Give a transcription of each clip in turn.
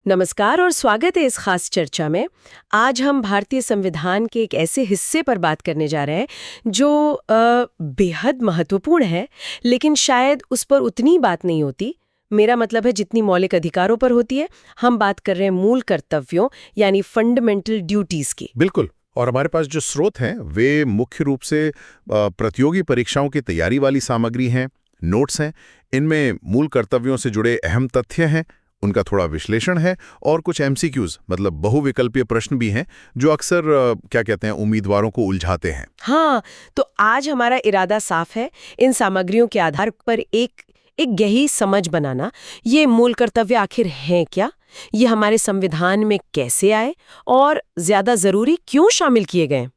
नमस्कार और स्वागत है इस खास चर्चा में। आज हम भारतीय संविधान के एक ऐसे हिस्से पर बात करने जा रहे हैं जो बेहद महत्वपूर्ण है, लेकिन शायद उस पर उतनी बात नहीं होती। मेरा मतलब है जितनी मौलिक अधिकारों पर होती है। हम बात कर रहे हैं मूल कर्तव्यों यानी फंडामेंटल ड्यूटीज की। बिल्कुल। और हमारे पास जो स्रोत हैं वे मुख्य रूप से प्रतियोगी परीक्षाओं की तैयारी वाली सामग्री हैं, नोट्स हैं। इनमें मूल कर्तव्यों से जुड़े अहम तथ्य हैं, उनका थोड़ा विश्लेषण है और कुछ एमसीक्यूज मतलब बहुविकल्पीय प्रश्न भी हैं जो अक्सर क्या कहते हैं उम्मीदवारों को उलझाते हैं। हाँ, तो आज हमारा इरादा साफ है, इन सामग्रियों के आधार पर एक गहरी समझ बनाना। ये मूल कर्तव्य आखिर हैं क्या, ये हमारे संविधान में कैसे आए और ज्यादा जरूरी क्यों शामिल किए गए,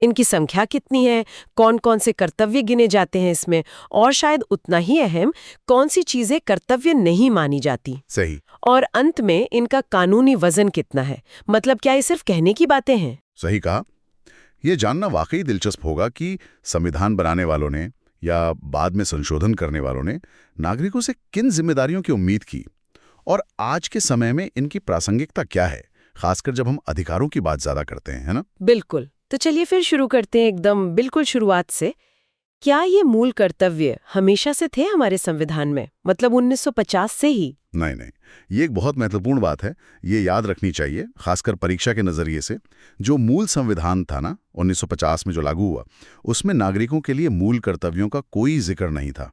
इनकी संख्या कितनी है, कौन कौन से कर्तव्य गिने जाते हैं इसमें, और शायद उतना ही अहम कौन सी चीजें कर्तव्य नहीं मानी जाती। सही। और अंत में इनका कानूनी वजन कितना है, मतलब क्या ये सिर्फ कहने की बातें हैं। सही कहा। ये जानना वाकई दिलचस्प होगा कि संविधान बनाने वालों ने या बाद में संशोधन करने वालों ने नागरिकों से किन जिम्मेदारियों की उम्मीद की और आज के समय में इनकी प्रासंगिकता क्या है, खासकर जब हम अधिकारों की बात ज्यादा करते हैं, है ना? बिल्कुल। तो चलिए फिर शुरू करते हैं एकदम बिल्कुल शुरुआत से। क्या ये मूल कर्तव्य हमेशा से थे हमारे संविधान में, मतलब 1950 से ही? नहीं नहीं, ये एक बहुत महत्वपूर्ण बात है। ये याद रखनी चाहिए, खासकर परीक्षा के नजरिए से। जो मूल संविधान था ना 1950 में जो लागू हुआ, उसमें नागरिकों के लिए मूल कर्तव्यों का कोई जिक्र नहीं था।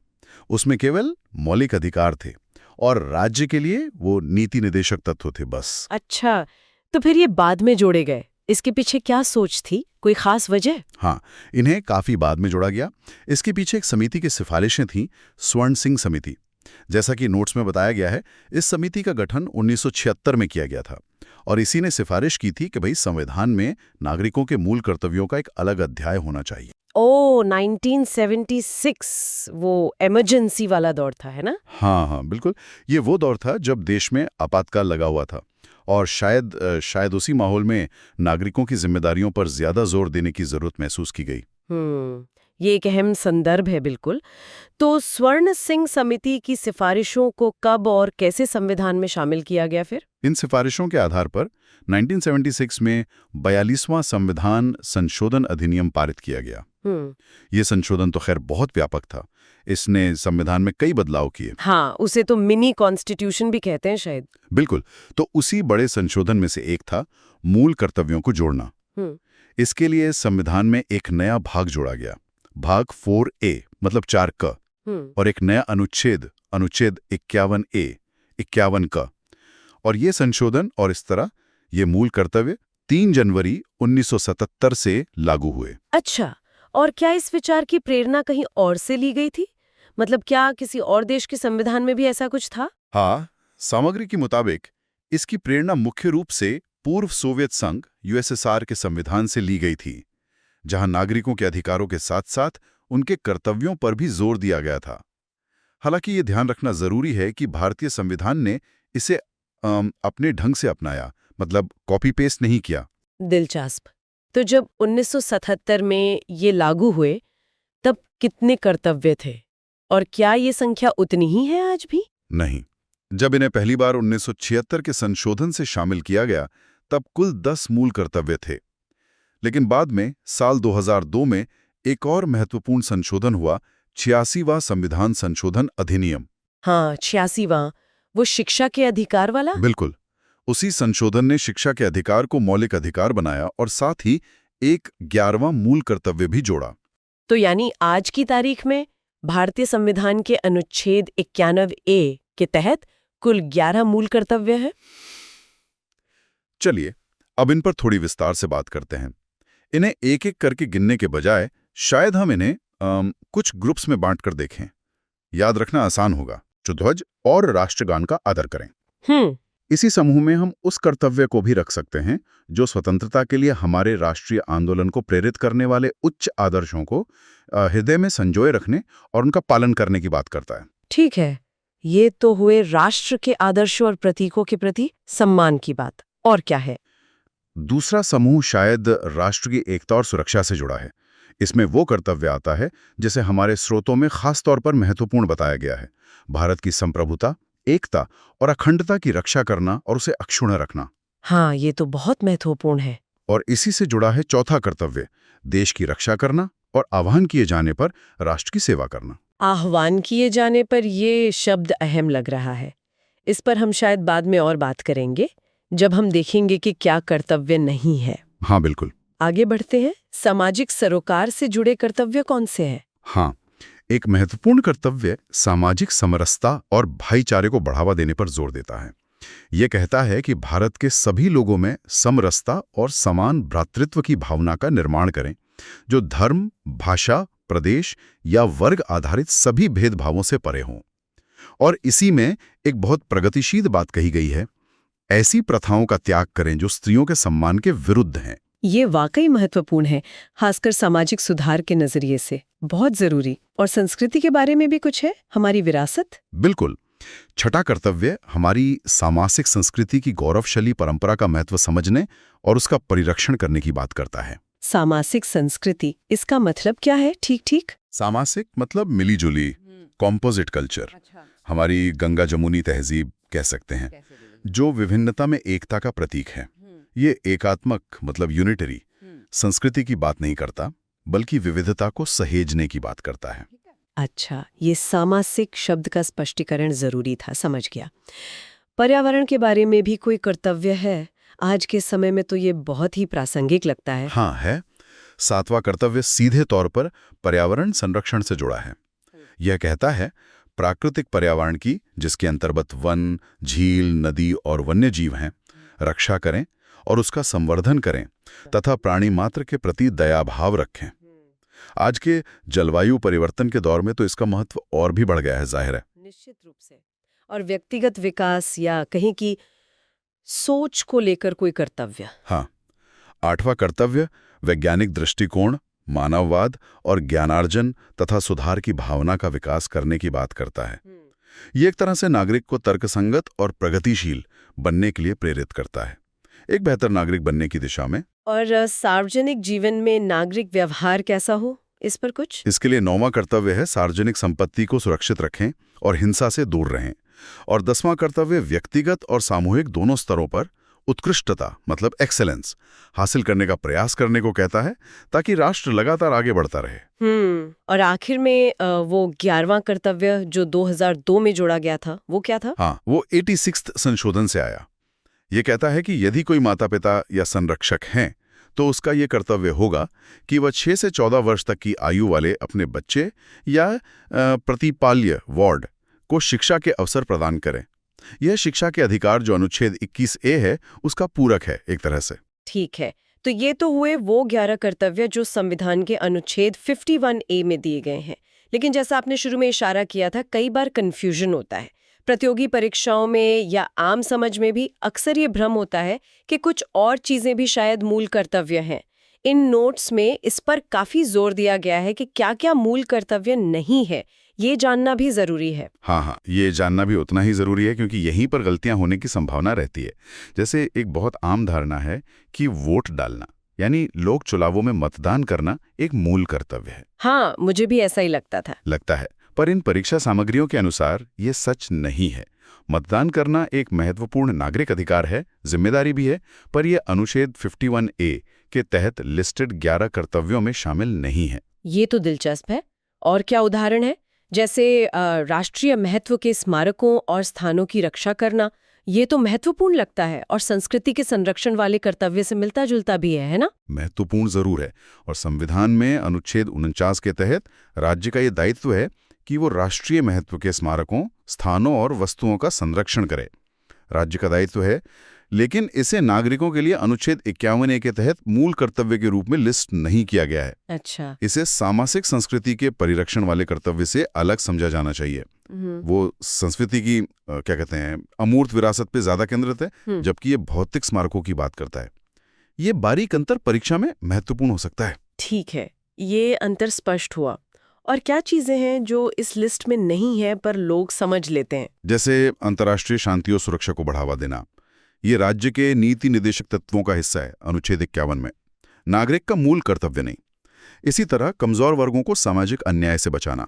उसमें केवल मौलिक अधिकार थे और राज्य के लिए वो नीति निदेशक तत्व थे बस। अच्छा, तो फिर ये बाद में जोड़े गए, इसके पीछे क्या सोच थी, कोई खास वजह? हाँ, इन्हें काफी बाद में जोड़ा गया। इसके पीछे एक समिति की सिफारिशें थीं, स्वर्ण सिंह समिति। जैसा कि नोट्स में बताया गया है, इस समिति का गठन 1976 में किया गया था और इसी ने सिफारिश की थी कि भाई संविधान में नागरिकों के मूल कर्तव्यों का एक अलग अध्याय होना चाहिए। ओ 1976, वो इमरजेंसी वाला दौर था, है ना? हाँ हाँ बिल्कुल। ये वो दौर था जब देश में आपातकाल लगा हुआ था और शायद उसी माहौल में नागरिकों की जिम्मेदारियों पर ज्यादा जोर देने की जरूरत महसूस की गई। ये एक अहम संदर्भ है बिल्कुल। तो स्वर्ण सिंह समिति की सिफारिशों को कब और कैसे संविधान में शामिल किया गया फिर? इन सिफारिशों के आधार पर 1976 में 42वां संविधान संशोधन अधिनियम पारित किया गया। ये संशोधन तो खैर बहुत व्यापक था। इसने संविधान में कई बदलाव किए। हाँ, उसे तो मिनी कॉन्स्टिट्यूशन भी कहते हैं शायद। बिल्कुल। तो उसी बड़े संशोधन में से एक था मूल कर्तव्यों को जोड़ना। इसके लिए संविधान में एक नया भाग जोड़ा गया, भाग 4A मतलब 4 क, और एक नया अनुच्छेद 51A 51 क। और ये संशोधन और इस तरह ये मूल कर्तव्य 3 जनवरी 1977 से लागू हुए। अच्छा, और क्या इस विचार की प्रेरणा कहीं और से ली गई थी? मतलब क्या किसी और देश के संविधान में भी ऐसा कुछ था? हाँ, सामग्री के मुताबिक इसकी प्रेरणा मुख्य रूप से पूर्व सोवियत संघ यूएसएसआर के संविधान से ली गई थी, जहां नागरिकों के अधिकारों के साथ साथ उनके कर्तव्यों पर भी जोर दिया गया था। हालांकि ये ध्यान रखना जरूरी है कि भारतीय संविधान ने इसे अपने ढंग से अपनाया, मतलब कॉपी पेस्ट नहीं किया। दिलचस्प। तो जब 1977 में ये लागू हुए, तब कितने कर्तव्य थे और क्या ये संख्या उतनी ही है आज भी? नहीं, जब इन्हें पहली बार 1976 के संशोधन से शामिल किया गया तब कुल 10 मूल कर्तव्य थे। लेकिन बाद में साल 2002 में एक और महत्वपूर्ण संशोधन हुआ, 86वां संविधान संशोधन अधिनियम। हाँ, 86वां, वो शिक्षा के अधिकार वाला? बिल्कुल। उसी संशोधन ने शिक्षा के अधिकार को मौलिक अधिकार बनाया और साथ ही एक 11वां मूल कर्तव्य भी जोड़ा। तो यानी आज की तारीख में भारतीय संविधान के अनुच्छेद 91A के तहत कुल 11 मूल कर्तव्य है। चलिए अब इन पर थोड़ी विस्तार से बात करते हैं। इन्हें एक एक करके गिनने के बजाय शायद हम इन्हें कुछ ग्रुप्स में बांटकर देखें। याद रखना आसान होगा। जो ध्वज और राष्ट्रगान का आदर करें। इसी समूह में हम उस कर्तव्य को भी रख सकते हैं जो स्वतंत्रता के लिए हमारे राष्ट्रीय आंदोलन को प्रेरित करने वाले उच्च आदर्शों को हृदय में संजोए रखने और उनका पालन करने की बात करता है। ठीक है, ये तो हुए राष्ट्र के आदर्शों और प्रतीकों के प्रति सम्मान की बात। और क्या है? दूसरा समूह शायद राष्ट्र की एकता और सुरक्षा से जुड़ा है। इसमें वो कर्तव्य आता है जिसे हमारे स्रोतों में खास तौर पर महत्वपूर्ण बताया गया है, भारत की संप्रभुता, एकता और अखंडता की रक्षा करना और उसे अक्षुण्ण रखना। हाँ, ये तो बहुत महत्वपूर्ण है। और इसी से जुड़ा है चौथा कर्तव्य, देश की रक्षा करना और आह्वान किए जाने पर राष्ट्र की सेवा करना। आह्वान किए जाने पर ये शब्द अहम लग रहा है। इस पर हम शायद बाद में और बात करेंगे, जब हम देखेंगे कि क्या कर्तव्य नहीं है। हाँ बिल्कुल। आगे बढ़ते हैं। सामाजिक सरोकार से जुड़े कर्तव्य कौन से हैं? हाँ, एक महत्वपूर्ण कर्तव्य सामाजिक समरसता और भाईचारे को बढ़ावा देने पर जोर देता है। ये कहता है कि भारत के सभी लोगों में समरसता और समान भ्रातृत्व की भावना का निर्माण करें, जो धर्म, भाषा, प्रदेश या वर्ग आधारित सभी भेदभावों से परे हों। और इसी में एक बहुत प्रगतिशील बात कही गई है, ऐसी प्रथाओं का त्याग करें जो स्त्रियों के सम्मान के विरुद्ध हैं। ये वाकई महत्वपूर्ण है, खासकर सामाजिक सुधार के नजरिए से बहुत जरूरी। और संस्कृति के बारे में भी कुछ है, हमारी विरासत। बिल्कुल। छठा कर्तव्य हमारी सामासिक संस्कृति की गौरवशाली परंपरा का महत्व समझने और उसका परिरक्षण करने की बात करता है। सामासिक संस्कृति, इसका मतलब क्या है? ठीक सामासिक मतलब मिलीजुली, कॉम्पोजिट कल्चर। हमारी गंगा जमुनी तहजीब कह सकते हैं, जो विभिन्नता में एकता का प्रतीक है। ये एकात्मक मतलब यूनिटरी संस्कृति की बात नहीं करता, बल्कि विविधता को सहेजने की बात करता है। अच्छा, ये सामासिक शब्द का स्पष्टीकरण जरूरी था, समझ गया। पर्यावरण के बारे में भी कोई कर्तव्य है? आज के समय में तो ये बहुत ही प्रासंगिक लगता है। हाँ है। सातवां कर्तव्य सीधे तौर पर पर्यावरण संरक्षण से जुड़ा है। यह कहता है प्राकृतिक पर्यावरण की, जिसके अंतर्गत वन, झील, नदी और वन्य जीव हैं, रक्षा करें और उसका संवर्धन करें तथा प्राणी मात्र के प्रति दयाभाव रखें। आज के जलवायु परिवर्तन के दौर में तो इसका महत्व और भी बढ़ गया है, जाहिर है। निश्चित रूप से। और व्यक्तिगत विकास या कहीं की सोच को लेकर कोई कर्तव्य? हाँ, आठवां कर्तव्य वैज्ञानिक दृष्टिकोण, मानववाद और ज्ञानार्जन तथा सुधार की भावना का विकास करने की बात करता है। ये एक तरह से नागरिक को तर्कसंगत और प्रगतिशील बनने के लिए प्रेरित करता है, एक बेहतर नागरिक बनने की दिशा में। और सार्वजनिक जीवन में नागरिक व्यवहार कैसा हो, इस पर कुछ? इसके लिए 9वां कर्तव्य है सार्वजनिक संपत्ति को सुरक्षित रखें और हिंसा से दूर रहें। और 10वां कर्तव्य व्यक्तिगत और सामूहिक दोनों स्तरों पर उत्कृष्टता मतलब एक्सेलेंस हासिल करने का प्रयास करने को कहता है, ताकि राष्ट्र लगातार आगे बढ़ता रहे। और आखिर में वो 11वां कर्तव्य जो 2002 में जोड़ा गया था, वो क्या था? हाँ, वो 86th संशोधन से आया। ये कहता है कि यदि कोई माता पिता या संरक्षक हैं, तो उसका ये कर्तव्य होगा कि वह 6 से 14 वर्ष तक की आयु वाले अपने बच्चे या प्रतिपाल्य वार्ड को शिक्षा के अवसर प्रदान करें। यह शिक्षा के अधिकार जो अनुच्छेद 21A है, उसका पूरक है एक तरह से। ठीक है, तो ये तो हुए वो 11 कर्तव्य जो संविधान के अनुच्छेद 51A में दिए गए हैं। लेकिन जैसा आपने शुरू में इशारा किया था, कई बार कन्फ्यूजन होता है। प्रतियोगी परीक्षाओं में या आम समझ में भी अक्सर ये भ्रम होता है कि कुछ और चीजें भी शायद मूल कर्तव्य हैं। इन नोट्स में इस पर काफी जोर दिया गया है कि क्या क्या मूल कर्तव्य नहीं है, ये जानना भी जरूरी है। हाँ, ये जानना भी उतना ही जरूरी है, क्योंकि यहीं पर गलतियां होने की संभावना रहती है। जैसे एक बहुत आम धारणा है कि वोट डालना यानी लोक चुनावों में मतदान करना एक मूल कर्तव्य है। हाँ, मुझे भी ऐसा ही लगता है। पर इन परीक्षा सामग्रियों के अनुसार ये सच नहीं है। मतदान करना एक महत्वपूर्ण नागरिक अधिकार है, जिम्मेदारी भी है, पर यह अनुच्छेद 51A के तहत लिस्टेड 11 कर्तव्यों में शामिल नहीं है। ये तो दिलचस्प है। और क्या उदाहरण है? जैसे राष्ट्रीय महत्व के स्मारकों और स्थानों की रक्षा करना, ये तो महत्वपूर्ण लगता है और संस्कृति के संरक्षण वाले कर्तव्य से मिलता जुलता भी है ना? महत्वपूर्ण जरूर है। और संविधान में अनुच्छेद 49 के तहत राज्य का ये दायित्व है कि वो राष्ट्रीय महत्व के स्मारकों, स्थानों और वस्तुओं का संरक्षण करे। राज्य का दायित्व है, लेकिन इसे नागरिकों के लिए अनुच्छेद 51A के तहत मूल कर्तव्य के रूप में लिस्ट नहीं किया गया है। अच्छा। इसे सामाजिक संस्कृति के परिरक्षण वाले कर्तव्य से अलग समझा जाना चाहिए। वो संस्कृति की क्या कहते हैं, अमूर्त विरासत पे ज्यादा केंद्रित है, जबकि ये भौतिक स्मारकों की बात करता है। ये बारीक अंतर परीक्षा में महत्वपूर्ण हो सकता है। ठीक है, ये अंतर स्पष्ट हुआ। और क्या चीजें हैं जो इस लिस्ट में नहीं है पर लोग समझ लेते हैं? जैसे अंतर्राष्ट्रीय शांति और सुरक्षा को बढ़ावा देना, ये राज्य के नीति निर्देशक तत्वों का हिस्सा है अनुच्छेद 51 में, नागरिक का मूल कर्तव्य नहीं। इसी तरह कमजोर वर्गों को सामाजिक अन्याय से बचाना,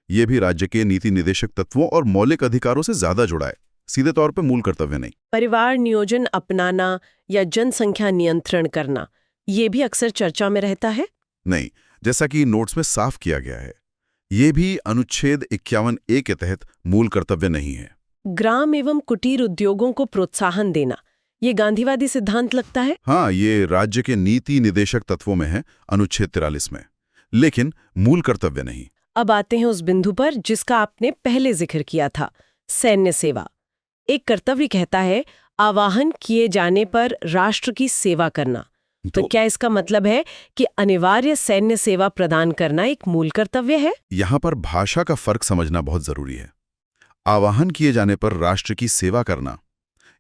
ये भी राज्य के नीति निर्देशक तत्वों और मौलिक अधिकारों से ज्यादा जुड़ा है। सीधे तौर पे मूल कर्तव्य नहीं। परिवार नियोजन अपनाना या जनसंख्या नियंत्रण करना, ये भी अक्सर चर्चा में रहता है। नहीं, जैसा कि नोट्स में साफ किया गया है, ये भी अनुच्छेद 51A के तहत मूल कर्तव्य नहीं है। ग्राम एवं कुटीर उद्योगों को प्रोत्साहन देना, ये गांधीवादी सिद्धांत लगता है। हाँ, ये राज्य के नीति निदेशक तत्वों में है, अनुच्छेद 43 में, लेकिन मूल कर्तव्य नहीं। अब आते हैं उस बिंदु पर जिसका आपने पहले जिक्र किया था, सैन्य सेवा। एक कर्तव्य कहता है आवाहन किए जाने पर राष्ट्र की सेवा करना। तो क्या इसका मतलब है कि अनिवार्य सैन्य सेवा प्रदान करना एक मूल कर्तव्य है? यहाँ पर भाषा का फर्क समझना बहुत जरूरी है। आवाहन किए जाने पर राष्ट्र की सेवा करना,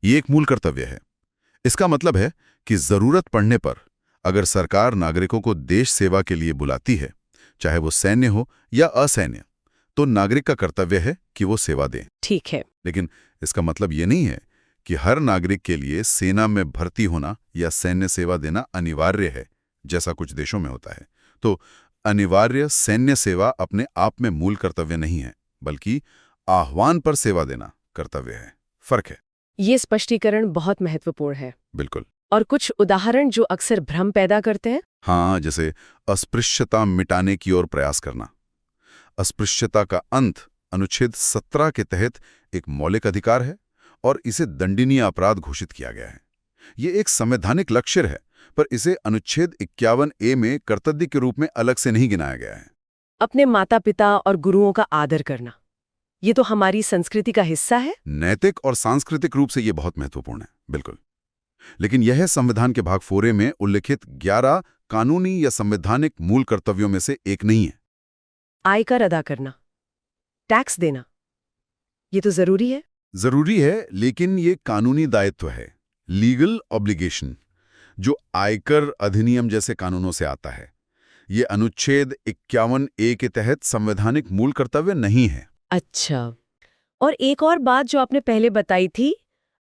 ये एक मूल कर्तव्य है। इसका मतलब है कि जरूरत पड़ने पर अगर सरकार नागरिकों को देश सेवा के लिए बुलाती है, चाहे वो सैन्य हो या असैन्य, तो नागरिक का कर्तव्य है कि वो सेवा दें। ठीक है। लेकिन इसका मतलब ये नहीं है कि हर नागरिक के लिए सेना में भर्ती होना या सैन्य सेवा देना अनिवार्य है, जैसा कुछ देशों में होता है। तो अनिवार्य सैन्य सेवा अपने आप में मूल कर्तव्य नहीं है, बल्कि आह्वान पर सेवा देना कर्तव्य है। फर्क है। ये स्पष्टीकरण बहुत महत्वपूर्ण है। बिल्कुल। और कुछ उदाहरण जो अक्सर भ्रम पैदा करते हैं? हाँ, जैसे अस्पृश्यता मिटाने की ओर प्रयास करना। अस्पृश्यता का अंत अनुच्छेद 17 के तहत एक मौलिक अधिकार है और इसे दंडनीय अपराध घोषित किया गया है। ये एक संवैधानिक लक्ष्य है, पर इसे अनुच्छेद 51A में कर्तव्य के रूप में अलग से नहीं गिनाया गया है। अपने माता पिता और गुरुओं का आदर करना, ये तो हमारी संस्कृति का हिस्सा है। नैतिक और सांस्कृतिक रूप से ये बहुत महत्वपूर्ण है, बिल्कुल। लेकिन यह संविधान के भाग 4A में उल्लिखित 11 कानूनी या संवैधानिक मूल कर्तव्यों में से एक नहीं है। आयकर अदा करना, टैक्स देना, ये तो जरूरी है। जरूरी है, लेकिन ये कानूनी दायित्व है, लीगल ऑब्लिगेशन, जो आयकर अधिनियम जैसे कानूनों से आता है। ये अनुच्छेद 51A के तहत संवैधानिक मूल कर्तव्य नहीं है। अच्छा, और एक और बात जो आपने पहले बताई थी,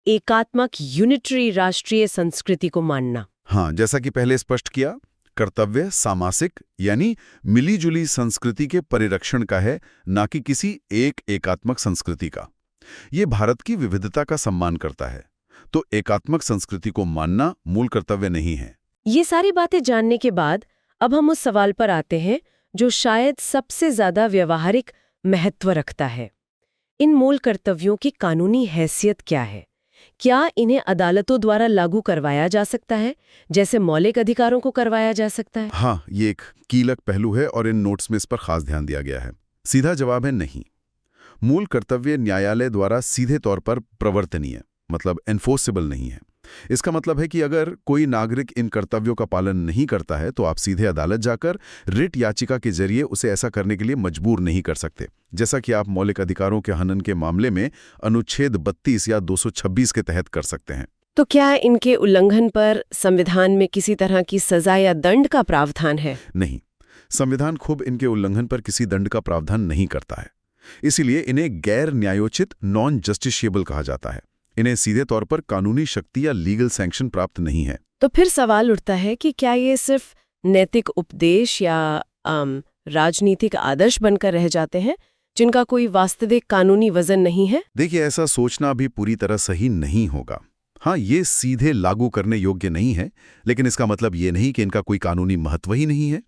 एकात्मक यूनिटरी राष्ट्रीय संस्कृति को मानना। हाँ, जैसा कि पहले स्पष्ट किया, कर्तव्य सामासिक यानी मिलीजुली संस्कृति के परिरक्षण का है, ना कि किसी एक एकात्मक संस्कृति का। ये भारत की विविधता का सम्मान करता है, तो एकात्मक संस्कृति को मानना मूल कर्तव्य नहीं है। ये सारी बातें जानने के बाद अब हम उस सवाल पर आते हैं जो शायद सबसे ज्यादा व्यवहारिक महत्व रखता है। इन मूल कर्तव्यों की कानूनी हैसियत क्या है? क्या इन्हें अदालतों द्वारा लागू करवाया जा सकता है, जैसे मौलिक अधिकारों को करवाया जा सकता है? हाँ, ये एक कीलक पहलू है और इन नोट्स में इस पर खास ध्यान दिया गया है। सीधा जवाब है नहीं। मूल कर्तव्य न्यायालय द्वारा सीधे तौर पर प्रवर्तनीय, मतलब एनफोर्सेबल नहीं है। इसका मतलब है कि अगर कोई नागरिक इन कर्तव्यों का पालन नहीं करता है, तो आप सीधे अदालत जाकर रिट याचिका के जरिए उसे ऐसा करने के लिए मजबूर नहीं कर सकते, जैसा कि आप मौलिक अधिकारों के हनन के मामले में अनुच्छेद 32 या 226 के तहत कर सकते हैं। तो क्या इनके उल्लंघन पर संविधान में किसी तरह की सजा या दंड का प्रावधान है? नहीं, संविधान खूब इनके उल्लंघन पर किसी दंड का प्रावधान नहीं करता है। इसीलिए इन्हें गैर न्यायोचित नॉन जस्टिशिएबल कहा जाता है। इन्हें सीधे तौर पर कानूनी शक्ति या लीगल सैंक्शन प्राप्त नहीं है। तो फिर सवाल उठता है कि क्या ये सिर्फ नैतिक उपदेश या राजनीतिक आदर्श बनकर रह जाते हैं, जिनका कोई वास्तविक कानूनी वजन नहीं है? देखिए, ऐसा सोचना भी पूरी तरह सही नहीं होगा। हाँ, ये सीधे लागू करने योग्य नहीं है, लेकिन इसका मतलब ये नहीं कि इनका कोई कानूनी महत्व ही नहीं है।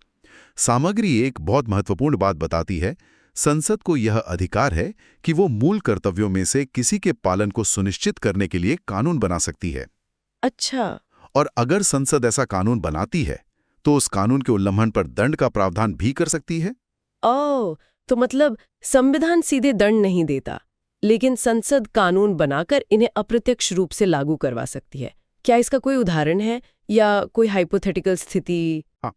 सामग्री एक बहुत महत्वपूर्ण बात बताती है। संसद को यह अधिकार है कि वो मूल कर्तव्यों में से किसी के पालन को सुनिश्चित करने के लिए कानून बना सकती है। अच्छा। और अगर संसद ऐसा कानून बनाती है, तो उस कानून के उल्लंघन पर दंड का प्रावधान भी कर सकती है। ओह, तो मतलब संविधान सीधे दंड नहीं देता, लेकिन संसद कानून बनाकर इन्हें अप्रत्यक्ष रूप से लागू करवा सकती है। क्या इसका कोई उदाहरण है या कोई हाइपोथेटिकल स्थिति? हाँ,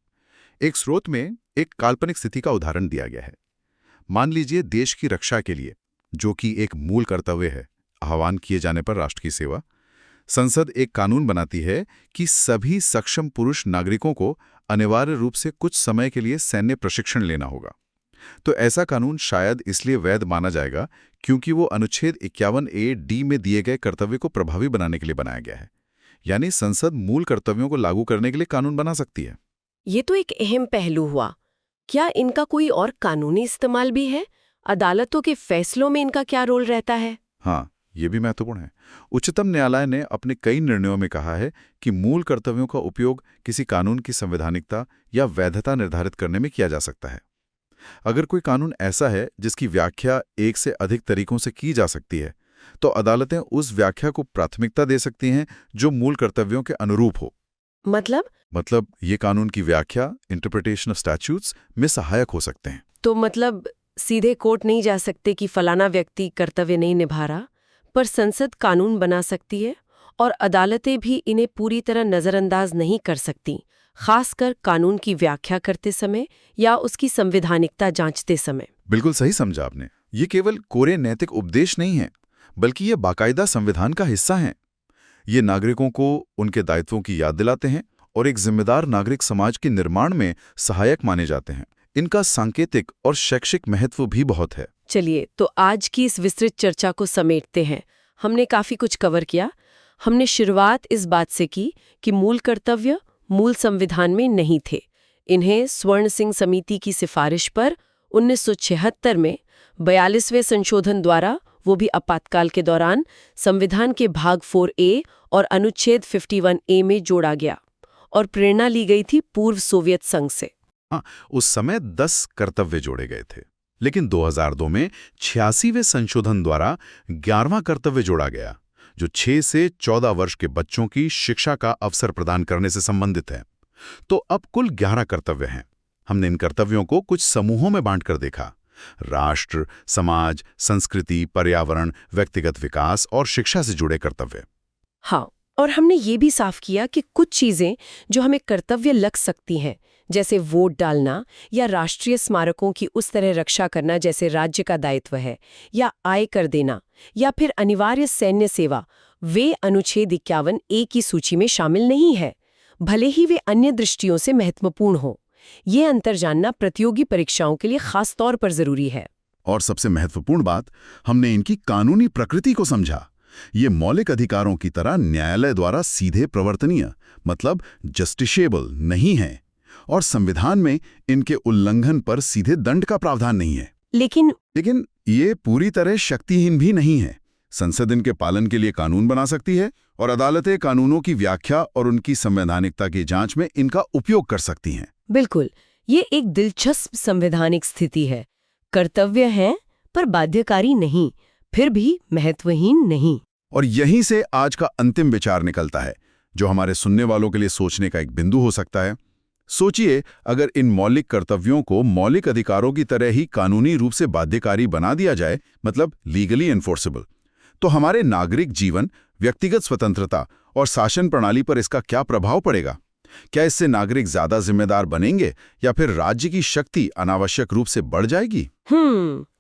एक स्रोत में एक काल्पनिक स्थिति का उदाहरण दिया गया है। मान लीजिए देश की रक्षा के लिए, जो कि एक मूल कर्तव्य है, आह्वान किए जाने पर राष्ट्र की सेवा, संसद एक कानून बनाती है कि सभी सक्षम पुरुष नागरिकों को अनिवार्य रूप से कुछ समय के लिए सैन्य प्रशिक्षण लेना होगा। तो ऐसा कानून शायद इसलिए वैध माना जाएगा क्योंकि वो अनुच्छेद 51A(d) में दिए गए कर्तव्य को प्रभावी बनाने के लिए बनाया गया है। यानी संसद मूल कर्तव्यों को लागू करने के लिए कानून बना सकती है। ये तो एक अहम पहलू हुआ। क्या इनका कोई और कानूनी इस्तेमाल भी है? अदालतों के फैसलों में इनका क्या रोल रहता है? हाँ, ये भी महत्वपूर्ण है। उच्चतम न्यायालय ने अपने कई निर्णयों में कहा है कि मूल कर्तव्यों का उपयोग किसी कानून की संवैधानिकता या वैधता निर्धारित करने में किया जा सकता है। अगर कोई कानून ऐसा है जिसकी व्याख्या एक से अधिक तरीकों से की जा सकती है, तो अदालतें उस व्याख्या को प्राथमिकता दे सकती हैं जो मूल कर्तव्यों के अनुरूप हो। मतलब ये कानून की व्याख्या, इंटरप्रिटेशन ऑफ स्टैट्यूट्स में सहायक हो सकते हैं। तो मतलब सीधे कोर्ट नहीं जा सकते कि फलाना व्यक्ति कर्तव्य नहीं निभा रहा, पर संसद कानून बना सकती है और अदालतें भी इन्हें पूरी तरह नजरअंदाज नहीं कर सकती, खासकर कानून की व्याख्या करते समय या उसकी संवैधानिकता जांचते समय। बिल्कुल सही समझा आपने। ये केवल कोरे नैतिक उपदेश नहीं है, बल्कि ये बाकायदा संविधान का हिस्सा हैं। ये नागरिकों को उनके दायित्वों की याद दिलाते हैं और एक जिम्मेदार नागरिक समाज के निर्माण में सहायक माने जाते हैं। इनका सांकेतिक और शैक्षिक महत्व भी बहुत है। चलिए, तो आज की इस विस्तृत चर्चा को समेटते हैं। हमने काफी कुछ कवर किया। हमने शुरुआत इस बात से की कि मूल कर्तव्य मूल संविधान में नहीं थे। इन्हें स्वर्ण सिंह समिति की सिफारिश पर 1976 में 42वें संशोधन द्वारा, वो भी आपातकाल के दौरान, संविधान के भाग 4A और अनुच्छेद 51A में जोड़ा गया और प्रेरणा ली गई थी पूर्व सोवियत संघ से। हाँ, उस समय 10 कर्तव्य जोड़े गए थे, लेकिन 2002 में 86वें संशोधन द्वारा 11वां कर्तव्य जोड़ा गया, जो 6 से 14 वर्ष के बच्चों की शिक्षा का अवसर प्रदान करने से संबंधित है। तो अब कुल 11 कर्तव्य हैं। हमने इन कर्तव्यों को कुछ समूहों में बांटकर देखा: राष्ट्र, समाज, संस्कृति, पर्यावरण, व्यक्तिगत विकास और शिक्षा से जुड़े कर्तव्य। हाँ, और हमने ये भी साफ किया कि कुछ चीजें जो हमें कर्तव्य लग सकती हैं, जैसे वोट डालना या राष्ट्रीय स्मारकों की उस तरह रक्षा करना जैसे राज्य का दायित्व है, या आय कर देना, या फिर अनिवार्य सैन्य सेवा, वे अनुच्छेद 51A की सूची में शामिल नहीं है, भले ही वे अन्य दृष्टियों से महत्वपूर्ण हो। ये अंतर जानना प्रतियोगी परीक्षाओं के लिए खास तौर पर जरूरी है। और सबसे महत्वपूर्ण बात, हमने इनकी कानूनी प्रकृति को समझा। ये मौलिक अधिकारों की तरह न्यायालय द्वारा सीधे प्रवर्तनीय, मतलब जस्टिसेबल नहीं है, और संविधान में इनके उल्लंघन पर सीधे दंड का प्रावधान नहीं है। लेकिन ये पूरी तरह शक्तिहीन भी नहीं है। संसद इनके पालन के लिए कानून बना सकती है और अदालतें कानूनों की व्याख्या और उनकी संवैधानिकता की जांच में इनका उपयोग कर सकती हैं। बिल्कुल, ये एक दिलचस्प संवैधानिक स्थिति है। कर्तव्य हैं पर बाध्यकारी नहीं, फिर भी महत्वहीन नहीं। और यहीं से आज का अंतिम विचार निकलता है, जो हमारे सुनने वालों के लिए सोचने का एक बिंदु हो सकता है। सोचिए, अगर इन मौलिक कर्तव्यों को मौलिक अधिकारों की तरह ही कानूनी रूप से बाध्यकारी बना दिया जाए, मतलब लीगली एनफोर्सेबल, तो हमारे नागरिक जीवन, व्यक्तिगत स्वतंत्रता और शासन प्रणाली पर इसका क्या प्रभाव पड़ेगा? क्या इससे नागरिक ज्यादा जिम्मेदार बनेंगे या फिर राज्य की शक्ति अनावश्यक रूप से बढ़ जाएगी?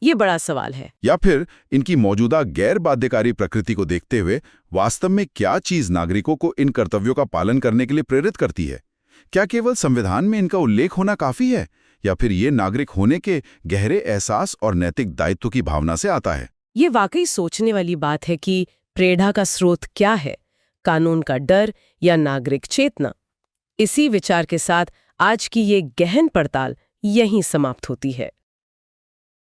ये बड़ा सवाल है। या फिर इनकी मौजूदा गैर बाध्यकारी प्रकृति को देखते हुए वास्तव में क्या चीज नागरिकों को इन कर्तव्यों का पालन करने के लिए प्रेरित करती है? क्या केवल संविधान में इनका उल्लेख होना काफी है, या फिर ये नागरिक होने के गहरे एहसास और नैतिक दायित्व की भावना से आता है? ये वाकई सोचने वाली बात है कि प्रेरणा का स्रोत क्या है, कानून का डर या नागरिक चेतना। इसी विचार के साथ आज की ये गहन पड़ताल यहीं समाप्त होती है।